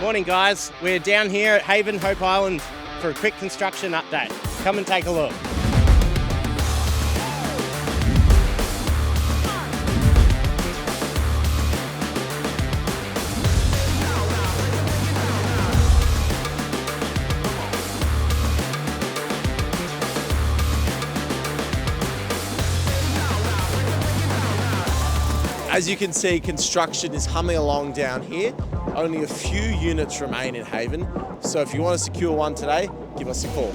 Morning, guys. We're down here at Haven, Hope Island for a quick construction update. Come and take a look. As you can see, construction is humming along down here. Only a few units remain in Haven, so if you want to secure one today, give us a call.